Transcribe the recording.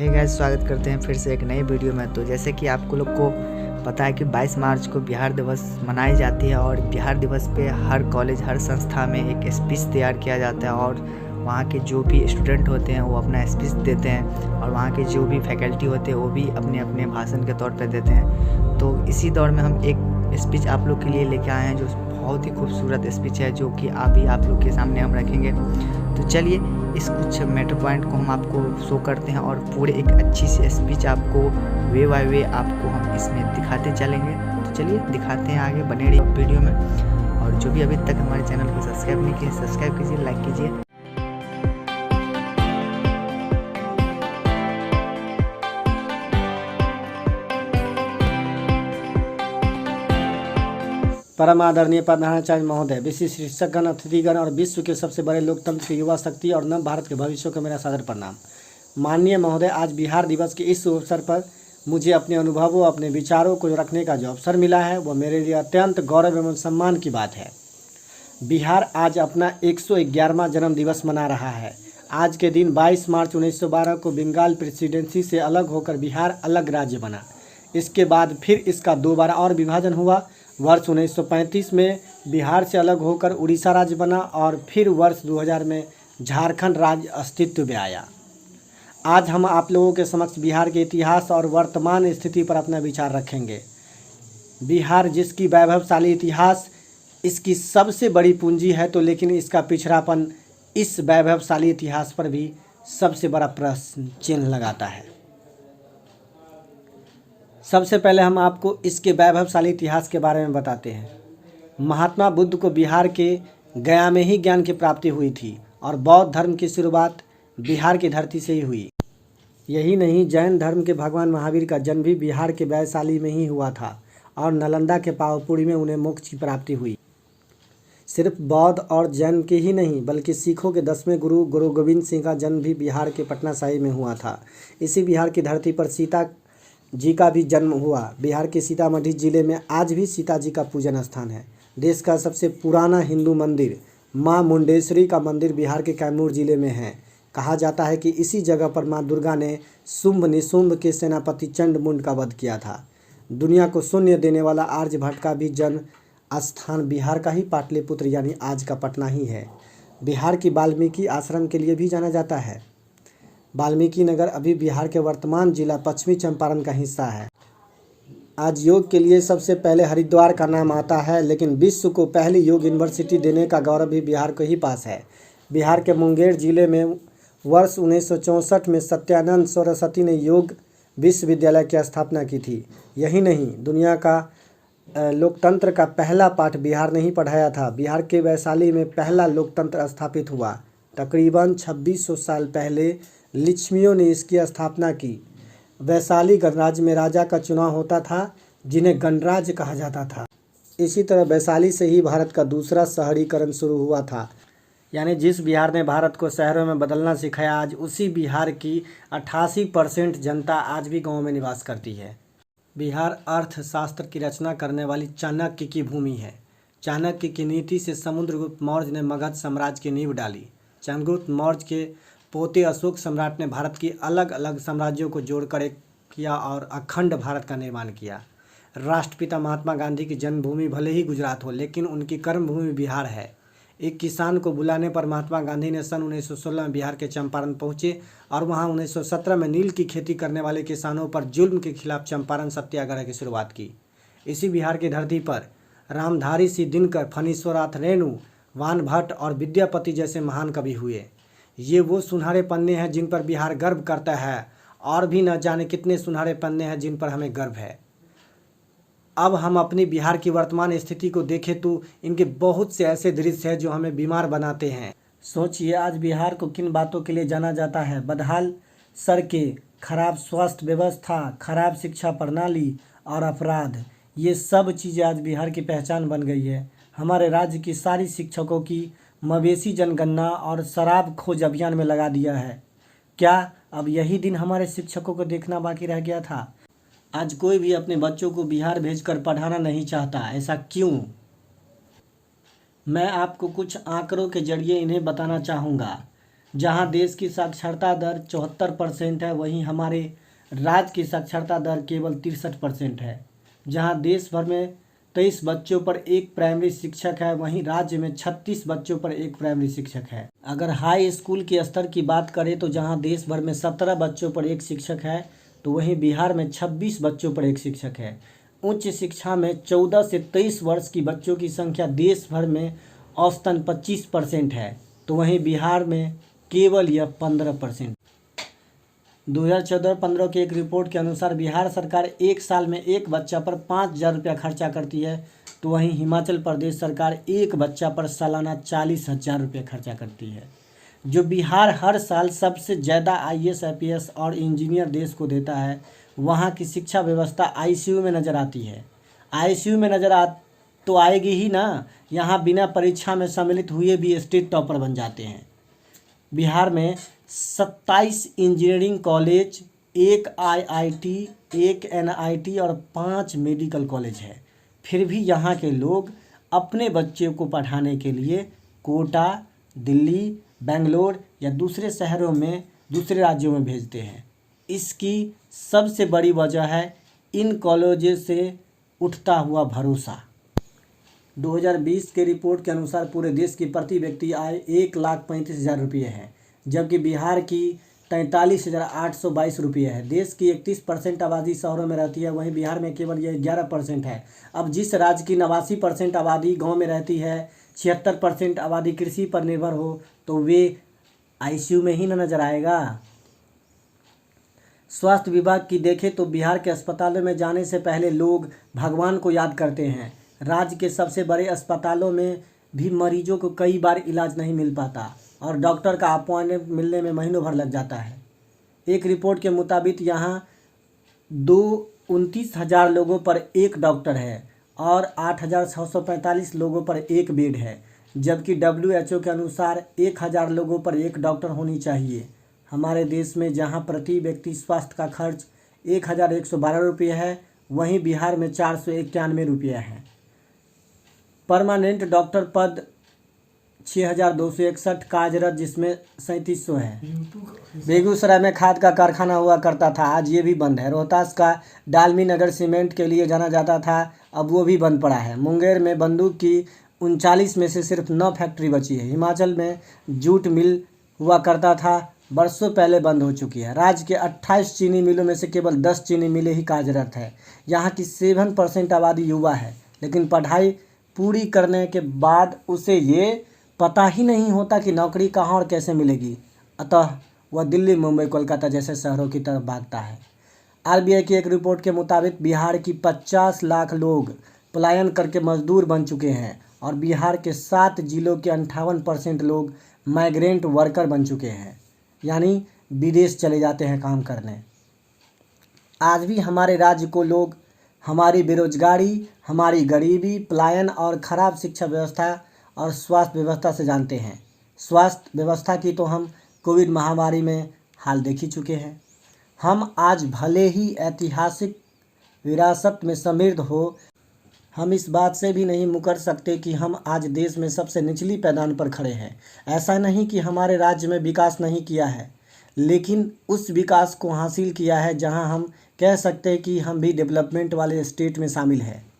Hey guys, स्वागत करते हैं फिर से एक नई वीडियो में। तो जैसे कि आपको लोग को पता है कि 22 मार्च को बिहार दिवस मनाई जाती है और बिहार दिवस पे हर कॉलेज हर संस्था में एक स्पीच तैयार किया जाता है और वहाँ के जो भी स्टूडेंट होते हैं वो अपना स्पीच देते हैं और वहाँ के जो भी फैकल्टी होते हैं वो भी अपने अपने भाषण के तौर पर देते हैं। तो इसी दौर में हम एक स्पीच आप लोग के लिए लेके आए हैं जो बहुत ही खूबसूरत स्पीच है, जो कि अभी आप लोग के सामने हम रखेंगे। तो चलिए इस कुछ मैटर पॉइंट को हम आपको शो करते हैं और पूरे एक अच्छी सी स्पीच आपको वे बाय वे आपको हम इसमें दिखाते चलेंगे। तो चलिए दिखाते हैं, आगे बने रहिए वीडियो में। और जो भी अभी तक हमारे चैनल को सब्सक्राइब नहीं किए, सब्सक्राइब कीजिए, लाइक कीजिए। परम आदरणीय प्रधानाचार्य महोदय, विशिष्ट शिक्षकगण, अतिथिगण और विश्व के सबसे बड़े लोकतंत्र की युवा शक्ति और नव भारत के भविष्य को मेरा सादर प्रणाम। माननीय महोदय, आज बिहार दिवस के इस अवसर पर मुझे अपने अनुभवों, अपने विचारों को रखने का जो अवसर मिला है वह मेरे लिए अत्यंत गौरव एवं सम्मान की बात है। बिहार आज अपना 111वां जन्म दिवस मना रहा है। आज के दिन 22 मार्च 1912 को बंगाल प्रेसिडेंसी से अलग होकर बिहार अलग राज्य बना। इसके बाद फिर इसका दोबारा और विभाजन हुआ। वर्ष 1935 में बिहार से अलग होकर उड़ीसा राज्य बना और फिर वर्ष 2000 में झारखंड राज्य अस्तित्व में आया। आज हम आप लोगों के समक्ष बिहार के इतिहास और वर्तमान स्थिति पर अपना विचार रखेंगे। बिहार जिसकी वैभवशाली इतिहास इसकी सबसे बड़ी पूंजी है, तो लेकिन इसका पिछड़ापन इस वैभवशाली इतिहास पर भी सबसे बड़ा प्रश्न चिन्ह लगाता है। सबसे पहले हम आपको इसके वैभवशाली इतिहास के बारे में बताते हैं। महात्मा बुद्ध को बिहार के गया में ही ज्ञान की प्राप्ति हुई थी और बौद्ध धर्म की शुरुआत बिहार की धरती से ही हुई। यही नहीं, जैन धर्म के भगवान महावीर का जन्म भी बिहार के वैशाली में ही हुआ था और नालंदा के पावापुरी में उन्हें मोक्ष की प्राप्ति हुई। सिर्फ बौद्ध और जैन के ही नहीं बल्कि सिखों के 10वें गुरु गुरु गोविंद सिंह का जन्म भी बिहार के पटना साहिब में हुआ था। इसी बिहार की धरती पर सीता जी का भी जन्म हुआ। बिहार के सीतामढ़ी जिले में आज भी सीता जी का पूजन स्थान है। देश का सबसे पुराना हिंदू मंदिर मां मुंडेश्वरी का मंदिर बिहार के कैमूर जिले में है। कहा जाता है कि इसी जगह पर मां दुर्गा ने शुंभ निशुंभ के सेनापति चंडमुंड का वध किया था। दुनिया को शून्य देने वाला आर्यभट्ट का भी जन्म स्थान बिहार का ही पाटलिपुत्र यानी आज का पटना ही है। बिहार की वाल्मीकि आश्रम के लिए भी जाना जाता है। वाल्मीकि नगर अभी बिहार के वर्तमान जिला पश्चिमी चंपारण का हिस्सा है। आज योग के लिए सबसे पहले हरिद्वार का नाम आता है, लेकिन विश्व को पहली योग यूनिवर्सिटी देने का गौरव भी बिहार को ही पास है। बिहार के मुंगेर जिले में वर्ष 1964 में सत्यानंद सरस्वती ने योग विश्वविद्यालय की स्थापना की थी। यही नहीं, दुनिया का लोकतंत्र का पहला पाठ बिहार ने ही पढ़ाया था। बिहार के वैशाली में पहला लोकतंत्र स्थापित हुआ। तकरीबन 2600 साल पहले लिच्छवियों ने इसकी स्थापना की। वैशाली गणराज्य में राजा का चुनाव होता था, जिन्हें गणराज्य कहा जाता था। इसी तरह वैशाली से ही भारत का दूसरा शहरीकरण शुरू हुआ था। यानी जिस बिहार ने भारत को शहरों में बदलना सिखाया, आज उसी बिहार की 88% जनता आज भी गाँव में निवास करती है। बिहार अर्थशास्त्र की रचना करने वाली चाणक्य की भूमि है। चाणक्य की नीति से समुद्रगुप्त मौर्य ने मगध साम्राज्य की नींव डाली। चंद्रगुप्त मौर्य के पोते अशोक सम्राट ने भारत की अलग अलग साम्राज्यों को जोड़कर एक किया और अखंड भारत का निर्माण किया। राष्ट्रपिता महात्मा गांधी की जन्मभूमि भले ही गुजरात हो, लेकिन उनकी कर्मभूमि बिहार है। एक किसान को बुलाने पर महात्मा गांधी ने सन 1916 में बिहार के चंपारण पहुंचे और वहां 1917 में नील की खेती करने वाले किसानों पर जुल्म के खिलाफ चंपारण सत्याग्रह की शुरुआत की। इसी बिहार की धरती पर रामधारी सिंह दिनकर, फणीश्वरनाथ रेणु, वान भट्ट और विद्यापति जैसे महान कवि हुए। ये वो सुनहरे पन्ने हैं जिन पर बिहार गर्व करता है और भी न जाने कितने सुनहरे पन्ने हैं जिन पर हमें गर्व है। अब हम अपनी बिहार की वर्तमान स्थिति को देखें तो इनके बहुत से ऐसे दृश्य हैं जो हमें बीमार बनाते हैं। सोचिए, आज बिहार को किन बातों के लिए जाना जाता है? बदहाल सड़कें, खराब स्वास्थ्य व्यवस्था, खराब शिक्षा प्रणाली और अपराध, ये सब चीज़ें आज बिहार की पहचान बन गई है। हमारे राज्य की सारी शिक्षकों की मवेशी जनगणना और शराब खोज अभियान में लगा दिया है। क्या अब यही दिन हमारे शिक्षकों को देखना बाकी रह गया था? आज कोई भी अपने बच्चों को बिहार भेजकर पढ़ाना नहीं चाहता। ऐसा क्यों? मैं आपको कुछ आंकड़ों के जरिए इन्हें बताना चाहूँगा। जहां देश की साक्षरता दर 74% है, वहीं हमारे राज्य की साक्षरता दर केवल 63% है। जहां देश भर में 23 बच्चों पर एक प्राइमरी शिक्षक है, वहीं राज्य में 36 बच्चों पर एक प्राइमरी शिक्षक है। अगर हाई स्कूल के स्तर की बात करें तो जहां देश भर में 17 बच्चों पर एक शिक्षक है, तो वहीं बिहार में 26 बच्चों पर एक शिक्षक है। उच्च शिक्षा में 14 से 23 वर्ष की बच्चों की संख्या देश भर में औसतन 25% है, तो वहीं बिहार में केवल यह 15%। 2014-15 की एक रिपोर्ट के अनुसार बिहार सरकार एक साल में एक बच्चा पर 5,000 रुपया खर्चा करती है, तो वहीं हिमाचल प्रदेश सरकार एक बच्चा पर सालाना 40,000 रुपये खर्चा करती है। जो बिहार हर साल सबसे ज़्यादा IAS IPS और इंजीनियर देश को देता है, वहाँ की शिक्षा व्यवस्था ICU में नज़र आती है। ICU में तो आएगी ही ना, यहाँ बिना परीक्षा में सम्मिलित हुए भी स्टेट टॉपर बन जाते हैं। बिहार में 27 इंजीनियरिंग कॉलेज, एक IIT, एक NIT और 5 मेडिकल कॉलेज है। फिर भी यहाँ के लोग अपने बच्चों को पढ़ाने के लिए कोटा, दिल्ली, बेंगलोर या दूसरे शहरों में, दूसरे राज्यों में भेजते हैं। इसकी सबसे बड़ी वजह है इन कॉलेजों से उठता हुआ भरोसा। 2020 के रिपोर्ट के अनुसार पूरे देश की प्रति व्यक्ति आय 1,35,000 रुपये है, जबकि बिहार की 43,822 रुपये है। देश की 31% आबादी शहरों में रहती है, वहीं बिहार में केवल यह 11% है। अब जिस राज्य की 89% आबादी गांव में रहती है, 76% आबादी कृषि पर निर्भर हो, तो वे ICU में ही न नजर आएगा। स्वास्थ्य विभाग की देखें तो बिहार के अस्पतालों में जाने से पहले लोग भगवान को याद करते हैं। राज्य के सबसे बड़े अस्पतालों में भी मरीजों को कई बार इलाज नहीं मिल पाता और डॉक्टर का अपॉइंटमेंट मिलने में महीनों भर लग जाता है। एक रिपोर्ट के मुताबिक यहाँ 29,000 लोगों पर एक डॉक्टर है और 8,645 लोगों पर एक बेड है, जबकि WHO के अनुसार 1,000 लोगों पर एक डॉक्टर होनी चाहिए। हमारे देश में जहाँ प्रति व्यक्ति स्वास्थ्य का खर्च 1,112 रुपये है, वहीं बिहार में 491 रुपये है। परमानेंट डॉक्टर पद 6,261 कार्यरत, जिसमें 3700 है। बेगूसराय में खाद का कारखाना हुआ करता था, आज ये भी बंद है। रोहतास का डालमी नगर सीमेंट के लिए जाना जाता था, अब वो भी बंद पड़ा है। मुंगेर में बंदूक की 39 में से सिर्फ 9 फैक्ट्री बची है। हिमाचल में जूट मिल हुआ करता था, बरसों पहले बंद हो चुकी है। राज्य के 28 चीनी मिलों में से केवल 10 चीनी मिलें ही कार्यरत है। यहाँ की 7% आबादी युवा है, लेकिन पढ़ाई पूरी करने के बाद उसे ये पता ही नहीं होता कि नौकरी कहाँ और कैसे मिलेगी, अतः वह दिल्ली, मुंबई, कोलकाता जैसे शहरों की तरफ भागता है। RBI की एक रिपोर्ट के मुताबिक बिहार की 50 लाख लोग पलायन करके मजदूर बन चुके हैं और बिहार के 7 जिलों के 58% लोग माइग्रेंट वर्कर बन चुके हैं, यानी विदेश चले जाते हैं काम करने। आज भी हमारे राज्य को लोग हमारी बेरोजगारी, हमारी गरीबी, पलायन और ख़राब शिक्षा व्यवस्था और स्वास्थ्य व्यवस्था से जानते हैं। स्वास्थ्य व्यवस्था की तो हम कोविड महामारी में हाल देख ही चुके हैं। हम आज भले ही ऐतिहासिक विरासत में समृद्ध हो, हम इस बात से भी नहीं मुकर सकते कि हम आज देश में सबसे निचली पैदान पर खड़े हैं। ऐसा नहीं कि हमारे राज्य में विकास नहीं किया है, लेकिन उस विकास को हासिल किया है जहां हम कह सकते हैं कि हम भी डेवलपमेंट वाले स्टेट में शामिल हैं।